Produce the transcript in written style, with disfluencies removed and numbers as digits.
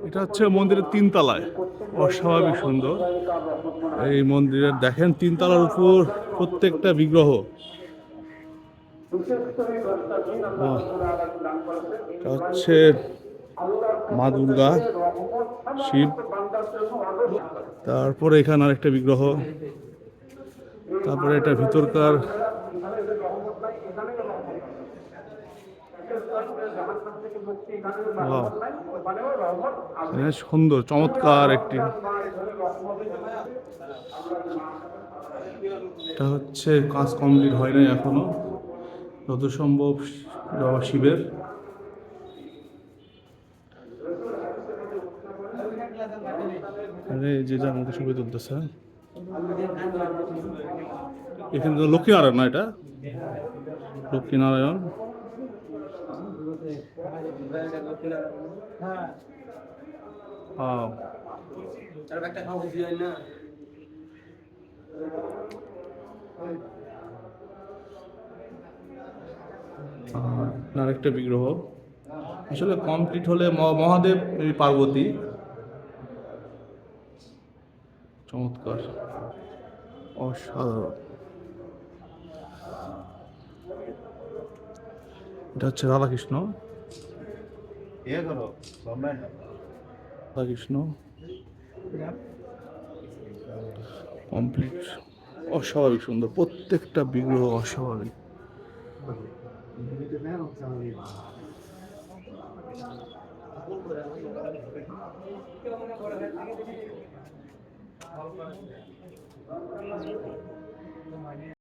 এটা হচ্ছে মন্দিরের তিনতলায়, অস্বাভাবিক সুন্দর। এই মন্দিরের দেখেন তিনতলার উপর প্রত্যেকটা বিগ্রহ। বাহ! এটা হচ্ছে মা দুর্গা, শিব, তারপরে এখানে আরেকটা বিগ্রহ, তারপরে এটা ভিতরকার। বাহ! সুন্দর চমৎকার একটি। এটা হচ্ছে কাজ কমপ্লিট হয় নাই এখনো, যত সম্ভব বাবা শিবের। যে যার মতো ছবি তুলতেছে। এখানে তো লক্ষ্মীনারায়ণ না, এটা লক্ষ্মীনারায়ণ। আরেকটা বিগ্রহ আসলে কমপ্লিট হলে মহাদেব পার্বতী। চমৎকার, অসাধারণ। এটা হচ্ছে রাধাকৃষ্ণ, রাধাকৃষ্ণ কমপ্লিট। অস্বাভাবিক সুন্দর, প্রত্যেকটা বিগ্রহ অস্বাভাবিক।